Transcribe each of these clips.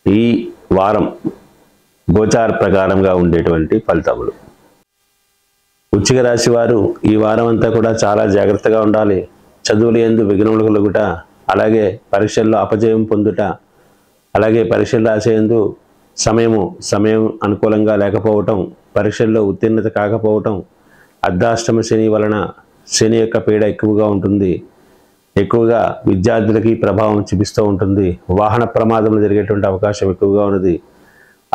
ఈ వారం గోచార ప్రకారంగా ఉండేటువంటి ఫలితములు. వృశ్చిక రాశి వారు ఈ వారం అంతా కూడా చాలా జాగ్రత్తగా ఉండాలి. చదువులు యందు విఘ్నములు కలుగుట, అలాగే పరీక్షల్లో అపజయం పొందుట, అలాగే పరీక్షలు రాసేందు సమయం అనుకూలంగా లేకపోవటం, పరీక్షల్లో ఉత్తీర్ణత కాకపోవటం, అర్ధాష్టమ శని వలన శని యొక్క పీడ ఎక్కువగా ఉంటుంది. ఎక్కువగా విద్యార్థులకి ప్రభావం చూపిస్తూ ఉంటుంది. వాహన ప్రమాదములు జరిగేటువంటి అవకాశం ఎక్కువగా ఉన్నది.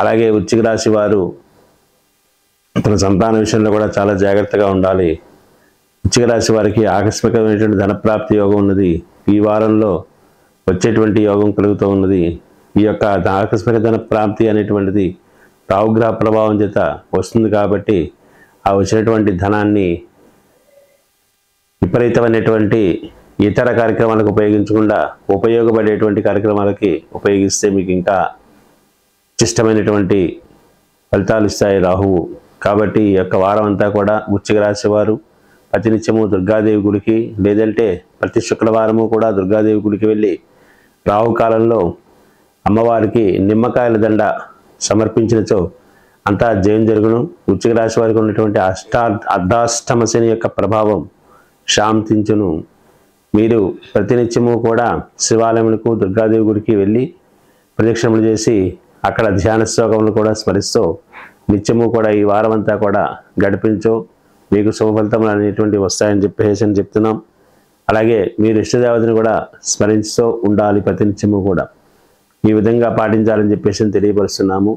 అలాగే వృశ్చిక రాశి వారు తన సంతాన విషయంలో కూడా చాలా జాగ్రత్తగా ఉండాలి. వృశ్చిక రాశి వారికి ఆకస్మికమైనటువంటి ధనప్రాప్తి యోగం ఉన్నది. ఈ వారంలో వచ్చేటువంటి యోగం కలుగుతూ ఉన్నది. ఈ యొక్క ఆకస్మిక ధన ప్రాప్తి అనేటువంటిది రాహుగ్రహ ప్రభావం చేత వస్తుంది కాబట్టి ఆ వచ్చినటువంటి ధనాన్ని విపరీతమైనటువంటి ఇతర కార్యక్రమాలకు ఉపయోగించకుండా ఉపయోగపడేటువంటి కార్యక్రమాలకి ఉపయోగిస్తే మీకు ఇంకా ఇష్టమైనటువంటి ఫలితాలు ఇస్తాయి రాహువు. కాబట్టి ఈ యొక్క వారం అంతా కూడా వృశ్చిక రాశి వారు ప్రతినిత్యము దుర్గాదేవి గుడికి, లేదంటే ప్రతి శుక్రవారము కూడా దుర్గాదేవి గుడికి వెళ్ళి రాహుకాలంలో అమ్మవారికి నిమ్మకాయల దండ సమర్పించినచో అంతా జయం జరుగును. వృశ్చిక రాశి వారికి ఉన్నటువంటి అర్ధాష్టమ శని యొక్క ప్రభావం శాంతించును. మీరు ప్రతినిత్యము కూడా శివాలయములకు, దుర్గాదేవి గుడికి వెళ్ళి ప్రదక్షిణములు చేసి అక్కడ ధ్యాన శ్లోకములు కూడా స్మరిస్తూ నిత్యము కూడా ఈ వారం అంతా కూడా గడిపించు. మీకు శుభ ఫలితములు అనేటువంటి వస్తాయని చెప్పేసి చెప్తున్నాం. అలాగే మీరు ఇష్టదేవతను కూడా స్మరిస్తూ ఉండాలి ప్రతినిత్యము కూడా. ఈ విధంగా పాటించాలని చెప్పేసి తెలియపరుస్తున్నాము.